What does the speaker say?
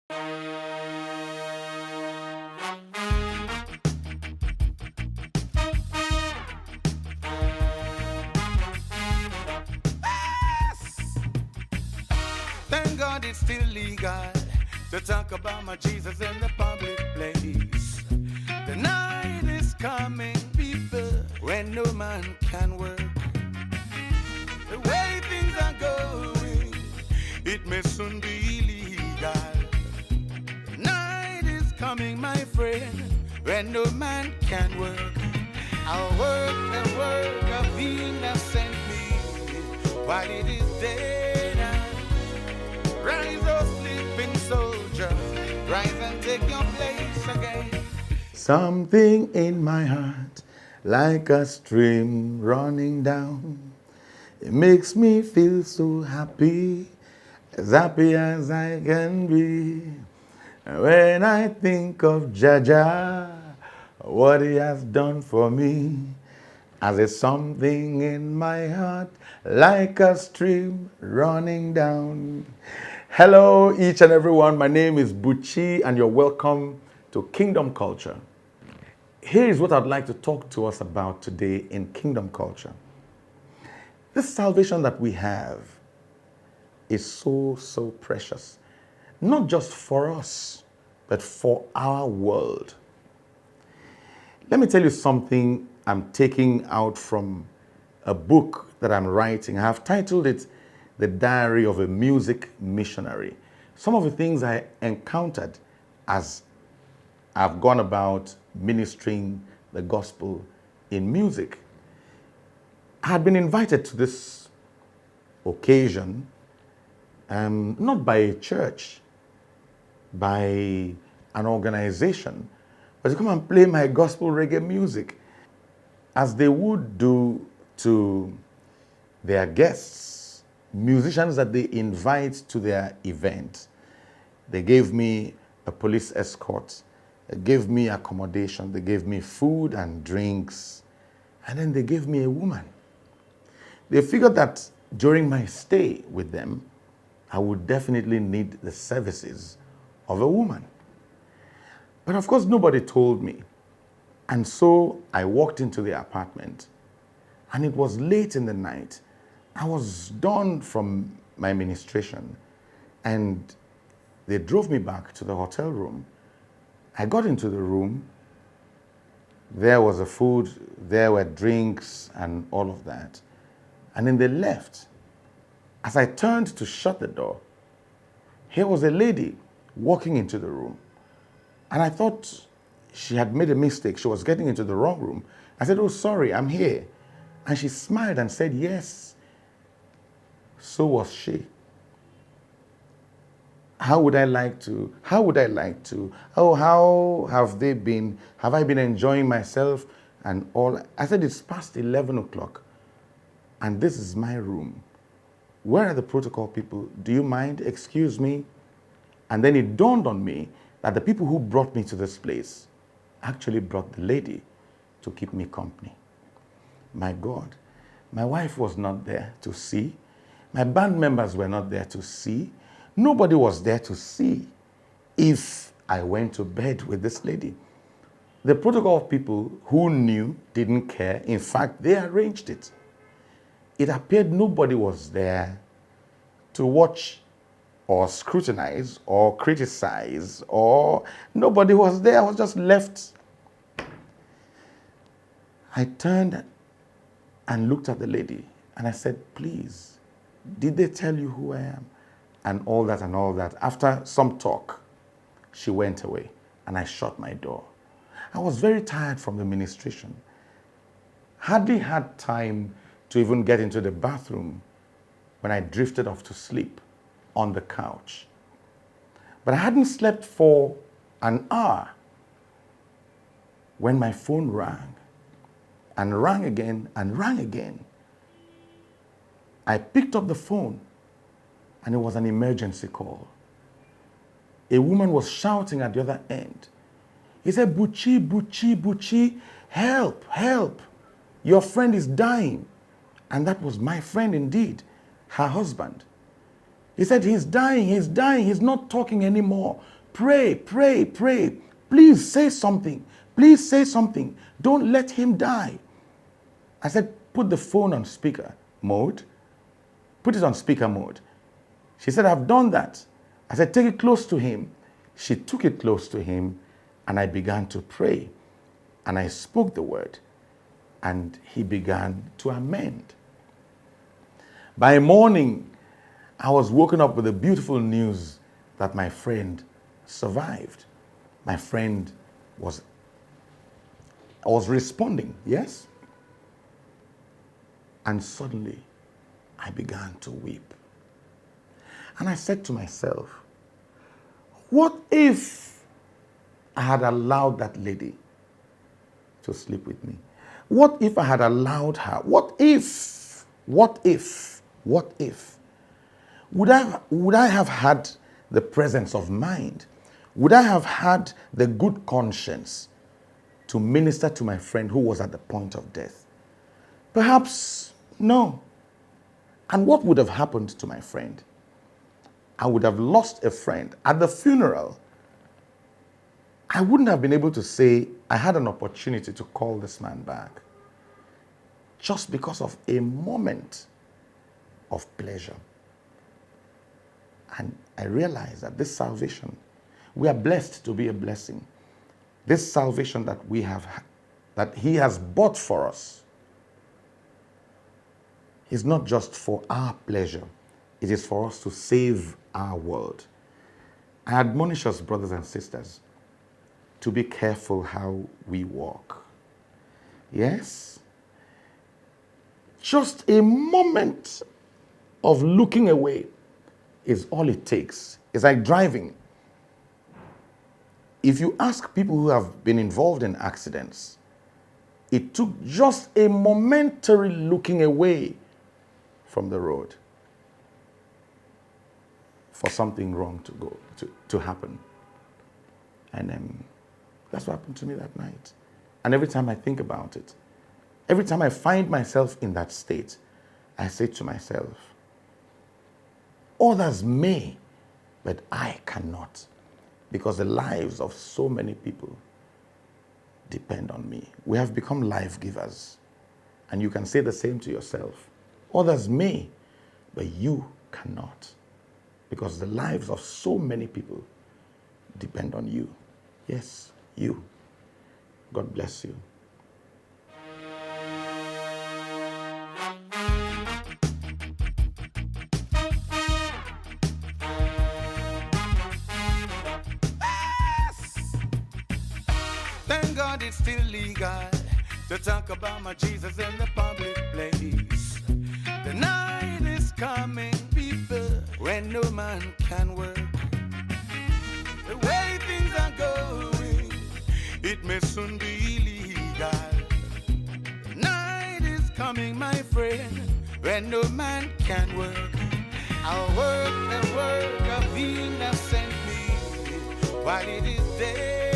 Thank God it's still legal to talk about my Jesus in the public place. The night is coming, people, when no man can work. The way things are going, it may soon be illegal. The night is coming, my friend, when no man can work. I'll work the work of him that sent me while it is day. Rise, oh sleeping soldier, rise and take your place again. Something in my heart, like a stream running down. It makes me feel so happy as I can be. When I think of Jaja, what he has done for me, as there's something in my heart, like a stream running down. Hello, each and everyone. My name is Buchi, and you're welcome to Kingdom Culture. Here is what I'd like to talk to us about today in Kingdom Culture. This salvation that we have is so precious. Not just for us, but for our world. Let me tell you something I'm taking out from a book that I'm writing. I have titled it The Diary of a Music Missionary. Some of the things I encountered as I've gone about ministering the gospel in music. I had been invited to this occasion, not by a church, by an organization, but to come and play my gospel reggae music, as they would do to their guests, musicians that they invite to their event. They gave me a police escort, they gave me accommodation, they gave me food and drinks, and then they gave me a woman. They figured that during my stay with them, I would definitely need the services of a woman. But of course, nobody told me. And so I walked into the apartment, and it was late in the night. I was done from my ministration, and they drove me back to the hotel room. I got into the room. There was a food, there were drinks and all of that. And then they left. As I turned to shut the door, here was a lady walking into the room. And I thought she had made a mistake. She was getting into the wrong room. I said, "Oh, sorry, I'm here." And she smiled and said, "Yes." So was she. How have they been? Have I been enjoying myself and all? I said, "It's past 11 o'clock and this is my room. Where are the protocol people? Do you mind? Excuse me." And then it dawned on me that the people who brought me to this place actually brought the lady to keep me company. My God, my wife was not there to see. My band members were not there to see. Nobody was there to see if I went to bed with this lady. The protocol people who knew didn't care. In fact, they arranged it. It appeared nobody was there to watch or scrutinize or criticize, or nobody was there. I was just left. I turned and looked at the lady and I said, "Please, did they tell you who I am?" And all that and all that. After some talk, she went away and I shut my door. I was very tired from the ministration. Hardly had time to even get into the bathroom when I drifted off to sleep on the couch. But I hadn't slept for an hour when my phone rang and rang again and rang again. I picked up the phone and it was an emergency call. A woman was shouting at the other end. He said, "Buchi, Buchi, Buchi, help, help. Your friend is dying." And that was my friend indeed, her husband. He said, he's dying, he's not talking anymore. Pray, pray, pray. Please say something. Please say something. Don't let him die. I said, put the phone on speaker mode. Put it on speaker mode. She said, I've done that. I said, take it close to him. She took it close to him, and I began to pray. And I spoke the word, and he began to amend. By morning, I was woken up with the beautiful news that my friend survived. My friend was responding, yes? And suddenly, I began to weep. And I said to myself, what if I had allowed that lady to sleep with me? What if I had allowed her? What if? Would I have had the presence of mind? Would I have had the good conscience to minister to my friend who was at the point of death? Perhaps no. And what would have happened to my friend? I would have lost a friend. At the funeral, I wouldn't have been able to say, I had an opportunity to call this man back. Just because of a moment of pleasure. And I realized that this salvation, we are blessed to be a blessing. This salvation that we have, that he has bought for us, is not just for our pleasure. It is for us to save our world. I admonish us, brothers and sisters, to be careful how we walk. Yes? Just a moment of looking away is all it takes. It's like driving. If you ask people who have been involved in accidents, it took just a momentary looking away from the road for something wrong to happen. And that's what happened to me that night. And every time I think about it, every time I find myself in that state, I say to myself, others may, but I cannot, because the lives of so many people depend on me. We have become life givers, and you can say the same to yourself. Others may, but you cannot, because the lives of so many people depend on you. Yes, you. God bless you. Thank God it's still legal to talk about my Jesus in the public place. The night is coming, people, when no man can work. The way things are going, it may soon be illegal. The night is coming, my friend, when no man can work. I'll work the work of him that sent me while it is day.